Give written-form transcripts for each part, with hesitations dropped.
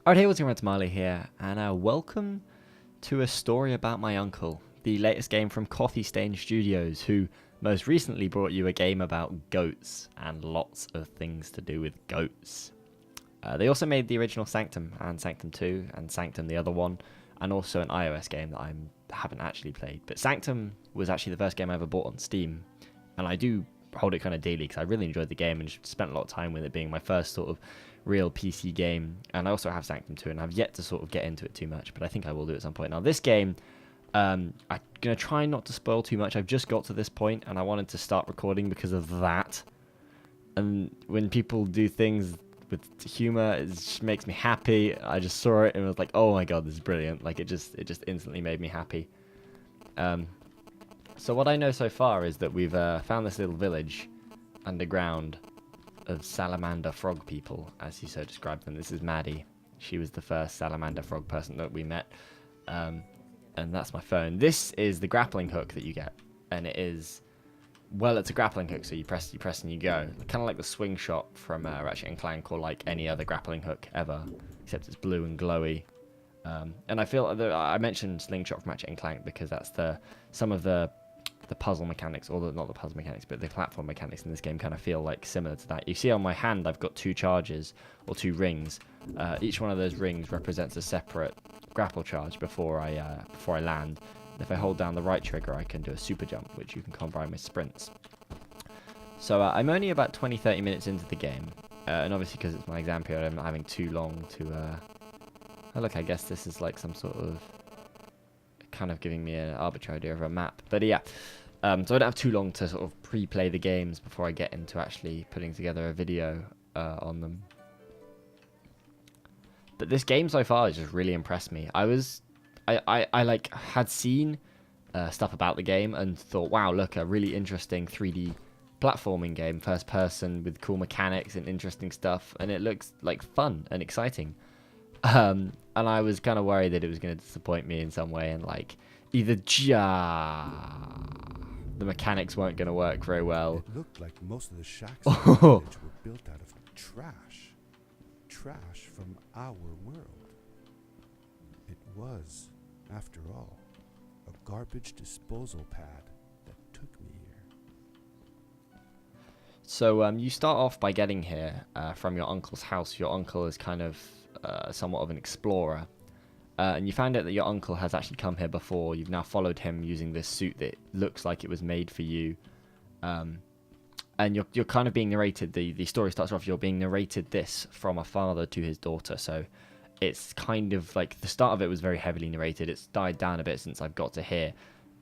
Alright, hey, what's going on? It's Marley here, and welcome to a story about my uncle, the latest game from Coffee Stain Studios, who most recently brought you a game about goats and lots of things to do with goats. They also made the original Sanctum and Sanctum 2 and Sanctum the other one, and also an iOS game that I haven't actually played. But Sanctum was actually the first game I ever bought on Steam, and I do hold it kind of daily because I really enjoyed the game and just spent a lot of time with it, being my first sort of real PC game. And I also have Sanctum 2, and I've yet to sort of get into it too much, but I think I will do at some point. Now, this game, I'm going to try not to spoil too much. I've just got to this point, and I wanted to start recording because of that. And when people do things with humor, it just makes me happy. I just saw it and was like, oh my god, this is brilliant. Like, it just instantly made me happy. So what I know so far is that we've found this little village underground of salamander frog people, as he so described them. This is Maddie. She was the first salamander frog person that we met. And that's my phone. This is the grappling hook that you get. And it is, well, it's a grappling hook, so you press and you go. Kind of like the swing shot from Ratchet and Clank, or like any other grappling hook ever, except it's blue and glowy. And I feel that I mentioned Slingshot from Ratchet and Clank because that's some of the puzzle mechanics, or not the puzzle mechanics, but the platform mechanics in this game kind of feel like similar to that. You see on my hand, I've got two charges, or two rings. Each one of those rings represents a separate grapple charge before I land. And if I hold down the right trigger, I can do a super jump, which you can combine with sprints. So I'm only about 20-30 minutes into the game, and obviously because it's my exam period, I'm not having too long to... Oh look, I guess this is like some sort of... kind of giving me an arbitrary idea of a map. But yeah, so I don't have too long to sort of pre-play the games before I get into actually putting together a video on them. But this game so far has just really impressed me. I like had seen stuff about the game and thought, wow, look, a really interesting 3D platforming game, first person with cool mechanics and interesting stuff, and it looks like fun and exciting. And I was kind of worried that it was going to disappoint me in some way, and like either the mechanics weren't going to work very well. It looked like most of the shacks in the village were built out of trash. Trash from our world. It was, after all, a garbage disposal pad that took me here. So you start off by getting here from your uncle's house. Your uncle is kind of somewhat of an explorer. And you find out that your uncle has actually come here before. You've now followed him using this suit that looks like it was made for you. And you're kind of being narrated. The story starts off, you're being narrated this from a father to his daughter. So it's kind of like, the start of it was very heavily narrated. It's died down a bit since I've got to here.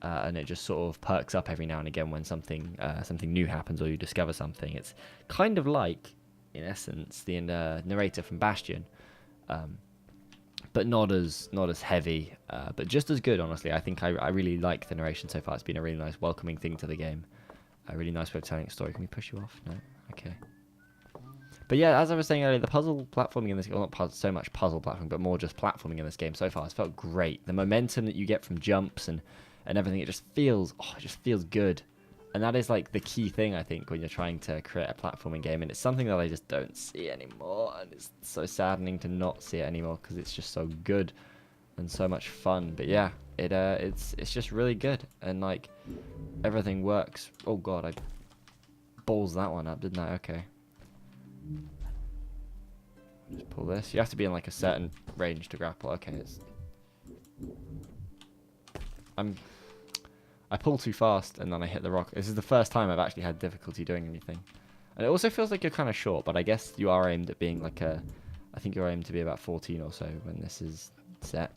And it just sort of perks up every now and again when something new happens or you discover something. It's kind of like, in essence, the narrator from Bastion. But not as heavy, but just as good, honestly. I think I really like the narration so far. It's been a really nice, welcoming thing to the game. A really nice way of telling a story. Can we push you off? No? Okay. But yeah, as I was saying earlier, the puzzle platforming in this game, well, not so much puzzle platforming, but more just platforming in this game so far has felt great. The momentum that you get from jumps and everything, it just feels good. And that is like the key thing, I think, when you're trying to create a platforming game. And it's something that I just don't see anymore. And it's so saddening to not see it anymore because it's just so good and so much fun. But yeah, it's just really good. And like, everything works. Oh god, I balls that one up, didn't I? Okay. Just pull this. You have to be in like a certain range to grapple. Okay, I pull too fast and then I hit the rock. This is the first time I've actually had difficulty doing anything. And it also feels like you're kind of short, but I guess you are aimed at being like I think you're aimed to be about 14 or so when this is set.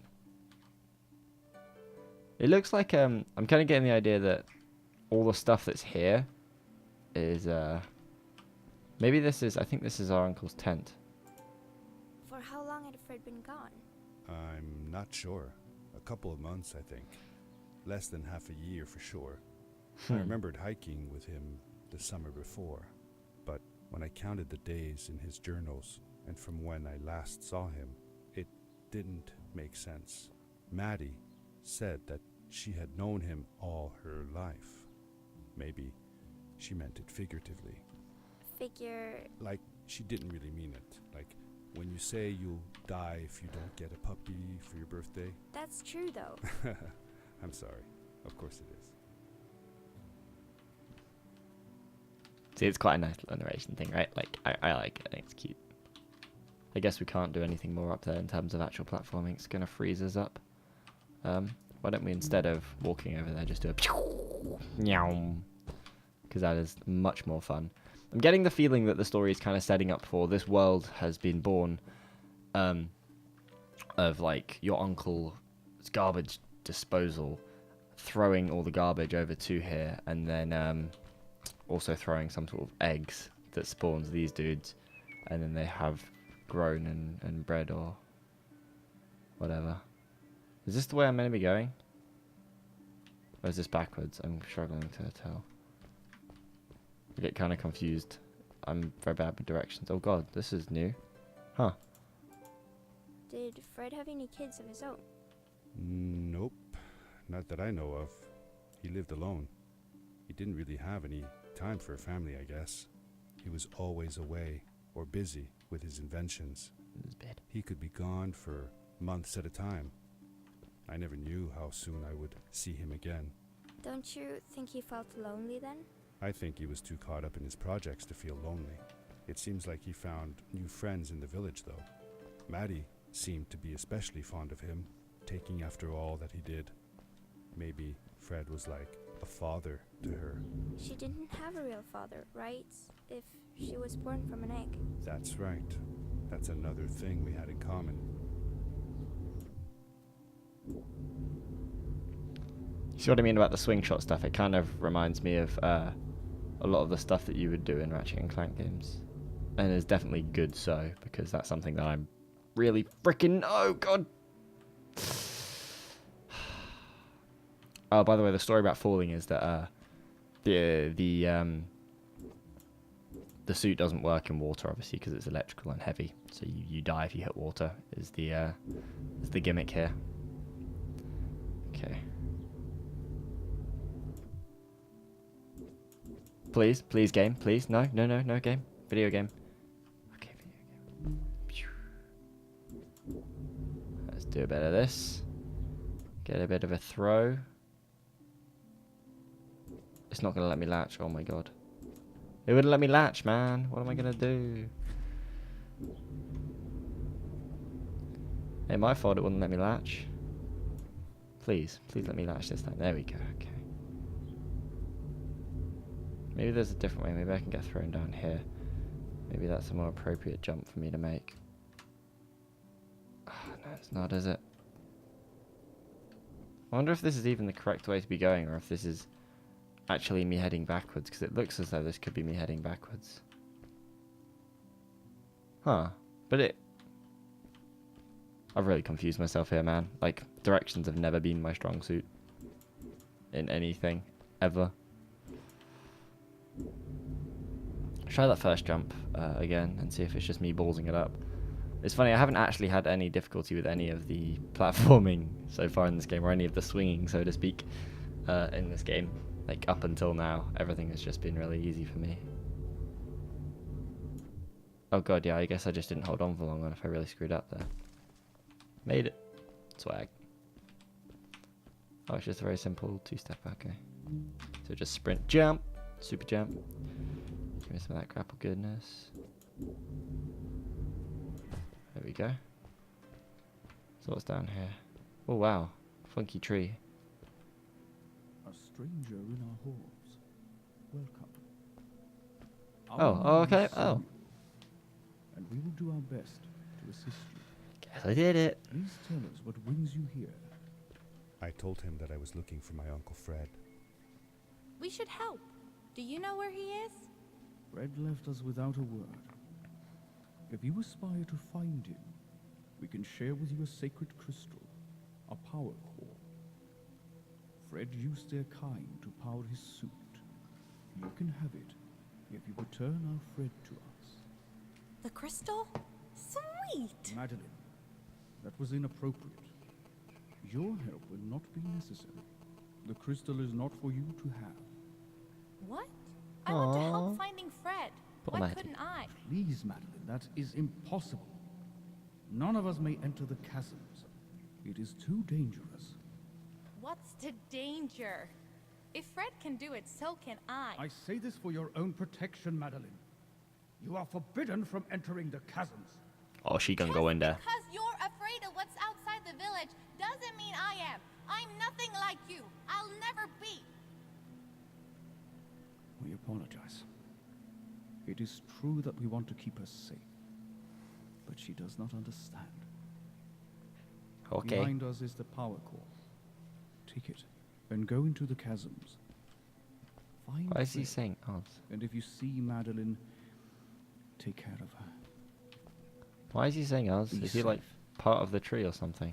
It looks like, I'm kind of getting the idea that all the stuff that's here is, maybe I think this is our uncle's tent. For how long had Fred been gone? I'm not sure. A couple of months, I think. Less than half a year for sure. I remembered hiking with him the summer before, but when I counted the days in his journals and from when I last saw him, it didn't make sense. Maddie said that she had known him all her life. Maybe she meant it figuratively. Figure... Like, she didn't really mean it. Like, when you say you'll die if you don't get a puppy for your birthday? That's true, though. I'm sorry. Of course it is. See, it's quite a nice little narration thing, right? Like, I like it. I think it's cute. I guess we can't do anything more up there in terms of actual platforming. It's going to freeze us up. Why don't we, instead of walking over there, just do a because that is much more fun. I'm getting the feeling that the story is kind of setting up for this world has been born of, like, your uncle's garbage disposal, throwing all the garbage over to here, and then also throwing some sort of eggs that spawns these dudes, and then they have grown and bred or whatever. Is this the way I'm meant to be going? Or is this backwards? I'm struggling to tell. I get kind of confused. I'm very bad with directions. Oh god, this is new. Huh. Did Fred have any kids of his own? Nope. Not that I know of. He lived alone. He didn't really have any time for a family, I guess. He was always away or busy with his inventions. This is bad. He could be gone for months at a time. I never knew how soon I would see him again. Don't you think he felt lonely then? I think he was too caught up in his projects to feel lonely. It seems like he found new friends in the village, though. Maddie seemed to be especially fond of him, taking after all that he did. Maybe Fred was like a father to her. She didn't have a real father, right? If she was born from an egg. That's right. That's another thing we had in common. See what I mean about the swing shot stuff? It kind of reminds me of a lot of the stuff that you would do in Ratchet and Clank games. And it's definitely good so, because that's something that I'm really freaking... Oh, God! Oh, by the way, the story about falling is that the suit doesn't work in water, obviously, because it's electrical and heavy. So you die if you hit water, is the gimmick here. Okay. Please, game, please. No, game. Video game. Okay, video game. Let's do a bit of this. Get a bit of a throw. It's not going to let me latch. Oh my god. It wouldn't let me latch, man. What am I going to do? Hey, my fault it wouldn't let me latch. Please let me latch this time. There we go. Okay. Maybe there's a different way. Maybe I can get thrown down here. Maybe that's a more appropriate jump for me to make. Oh, no, it's not, is it? I wonder if this is even the correct way to be going, or if this is actually me heading backwards, because it looks as though this could be me heading backwards. Huh. But I've really confused myself here, man. Like, directions have never been my strong suit. In anything. Ever. Try that first jump again and see if it's just me ballsing it up. It's funny, I haven't actually had any difficulty with any of the platforming so far in this game, or any of the swinging, so to speak, in this game. Like, up until now, everything has just been really easy for me. Oh god, yeah, I guess I just didn't hold on for long enough. I really screwed up there. Made it. Swag. Oh, it's just a very simple two-step, okay. So just sprint, jump, super jump. Give me some of that grapple goodness. There we go. So what's down here? Oh wow, funky tree. A stranger in our halls. Welcome. Oh, okay, oh. And we will do our best to assist you. Guess I did it. Please tell us what brings you here. I told him that I was looking for my Uncle Fred. We should help. Do you know where he is? Fred left us without a word. If you aspire to find him, we can share with you a sacred crystal, a power core. Fred used their kind to power his suit. You can have it if you return our Fred to us. The crystal? Sweet! Madeline, that was inappropriate. Your help will not be necessary. The crystal is not for you to have. What? I want to Aw. help finding Fred. Poor Why Maddie. couldn't I? Please, Madeline, that is impossible. None of us may enter the chasms. It is too dangerous. What's the danger? If Fred can do it, so can I. I say this for your own protection, Madeline. You are forbidden from entering the chasms. Oh, she gonna go in there. Because you're afraid of what's outside the village doesn't mean I am. I'm nothing like you. I'll never be. We apologize. It is true that we want to keep her safe, but she does not understand. Okay. Behind us is the power core. Take it and go into the chasms. Find Why is he Fred, saying us? and if you see Madeline, take care of her. Why is he saying us? Be Is he like safe. part of the tree or something?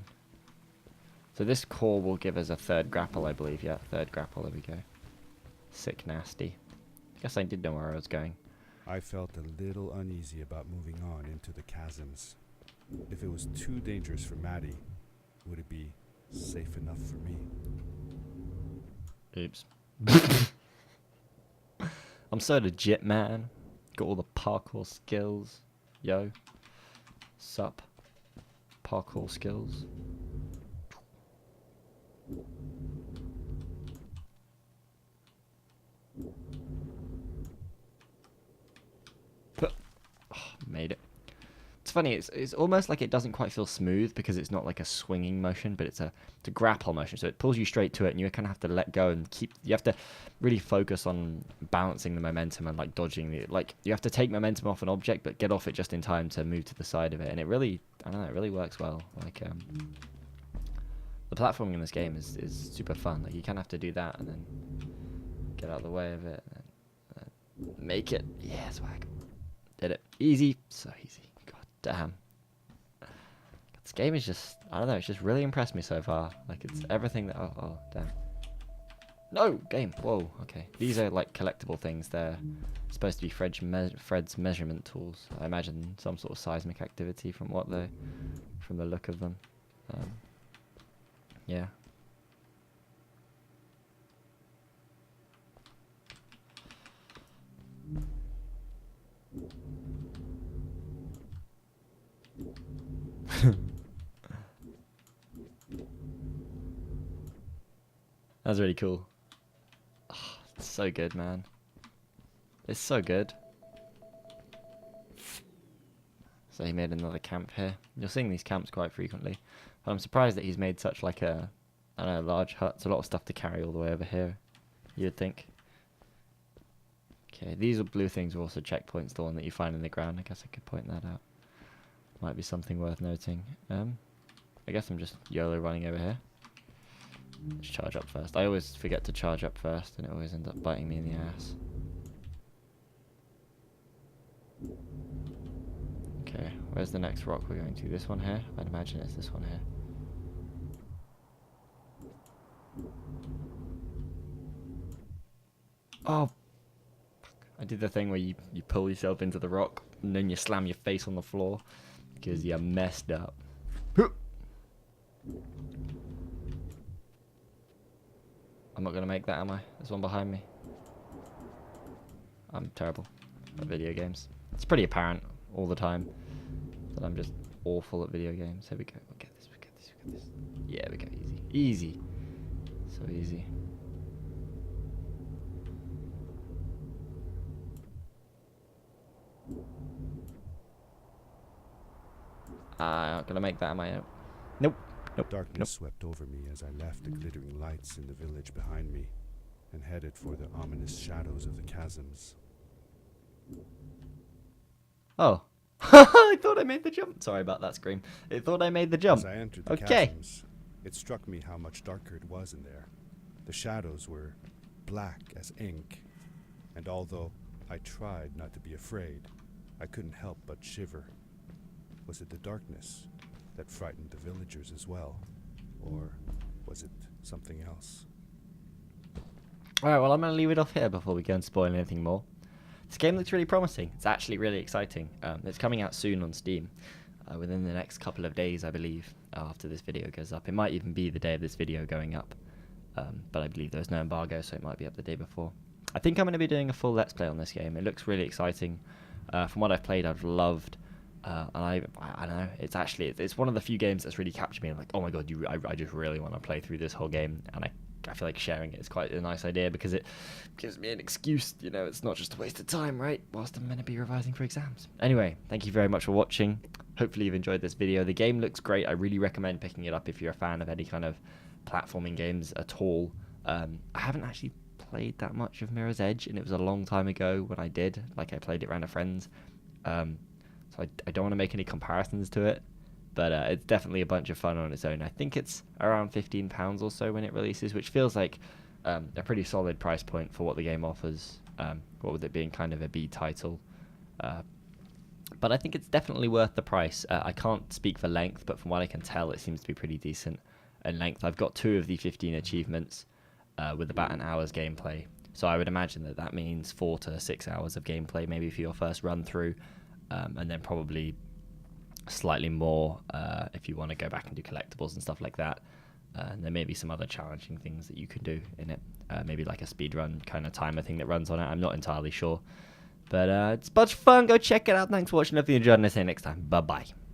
So this core will give us a third grapple, I believe. Yeah, third grapple. There we go. Sick nasty. Guess I did know where I was going. I felt a little uneasy about moving on into the chasms. If it was too dangerous for Maddie, would it be safe enough for me? Oops. I'm so legit, man. Got all the parkour skills. Yo. Sup. Parkour skills. Made it. It's funny, it's almost like it doesn't quite feel smooth because it's not like a swinging motion, but it's a grapple motion. So it pulls you straight to it and you kind of have to let go and you have to really focus on balancing the momentum and like dodging you have to take momentum off an object but get off it just in time to move to the side of it. And it really, I don't know, it really works well. Like, the platforming in this game is super fun. Like you kind of have to do that and then get out of the way of it and then make it. Yeah, swag. Did it. Easy. So easy. God damn. This game is just, I don't know, it's just really impressed me so far. Like, it's everything that, oh damn. No! Game. Whoa, okay. These are, like, collectible things. They're supposed to be Fred's measurement tools. I imagine some sort of seismic activity from the look of them. Yeah. That's really cool. Oh, it's so good, man. It's so good. So he made another camp here. You're seeing these camps quite frequently. But I'm surprised that he's made such like a, I don't know, large hut. It's a lot of stuff to carry all the way over here, you would think. Okay, these are blue things are also checkpoints, the one that you find in the ground. I guess I could point that out. Might be something worth noting. I guess I'm just YOLO running over here. Let's charge up first. I always forget to charge up first and it always ends up biting me in the ass. Okay, where's the next rock we're going to? This one here? I'd imagine it's this one here. Oh! Fuck. I did the thing where you pull yourself into the rock and then you slam your face on the floor because you messed up. I'm not going to make that, am I? There's one behind me. I'm terrible at video games. It's pretty apparent all the time that I'm just awful at video games. Here we go. We'll get this, we'll get this, we'll get this. Yeah, we go. Easy. Easy. So easy. I'm not going to make that, am I? Nope. Nope. Darkness swept over me as I left the glittering lights in the village behind me and headed for the ominous shadows of the chasms. Oh. I thought I made the jump. Sorry about that scream. It thought I made the jump. As I entered the Okay. chasms, it struck me how much darker it was in there. The shadows were black as ink, and although I tried not to be afraid, I couldn't help but shiver. Was it the darkness that frightened the villagers as well, or was it something else? Alright, well I'm going to leave it off here before we go and spoil anything more. This game looks really promising. It's actually really exciting. It's coming out soon on Steam. Within the next couple of days, I believe, after this video goes up. It might even be the day of this video going up. But I believe there's no embargo, so it might be up the day before. I think I'm going to be doing a full Let's Play on this game. It looks really exciting. From what I've played, I've loved And I don't know. It's one of the few games that's really captured me. I'm like, oh my god, I just really want to play through this whole game, and I feel like sharing it is quite a nice idea because it gives me an excuse. You know, it's not just a waste of time, right? Whilst I'm meant to be revising for exams. Anyway, thank you very much for watching. Hopefully you've enjoyed this video. The game looks great. I really recommend picking it up if you're a fan of any kind of platforming games at all. I haven't actually played that much of Mirror's Edge, and it was a long time ago when I did. Like, I played it around a friend's. So I don't want to make any comparisons to it, but it's definitely a bunch of fun on its own. I think it's around £15 or so when it releases, which feels like a pretty solid price point for what the game offers, what with it being kind of a B title. But I think it's definitely worth the price. I can't speak for length, but from what I can tell, it seems to be pretty decent in length. I've got 2 of the 15 achievements with about an hour's gameplay. So I would imagine that means 4 to 6 hours of gameplay, maybe for your first run through. And then probably slightly more if you want to go back and do collectibles and stuff like that. And there may be some other challenging things that you can do in it. Maybe like a speedrun kind of timer thing that runs on it. I'm not entirely sure. But it's a bunch of fun. Go check it out. Thanks for watching. If you enjoyed, and I'll see you next time. Bye-bye.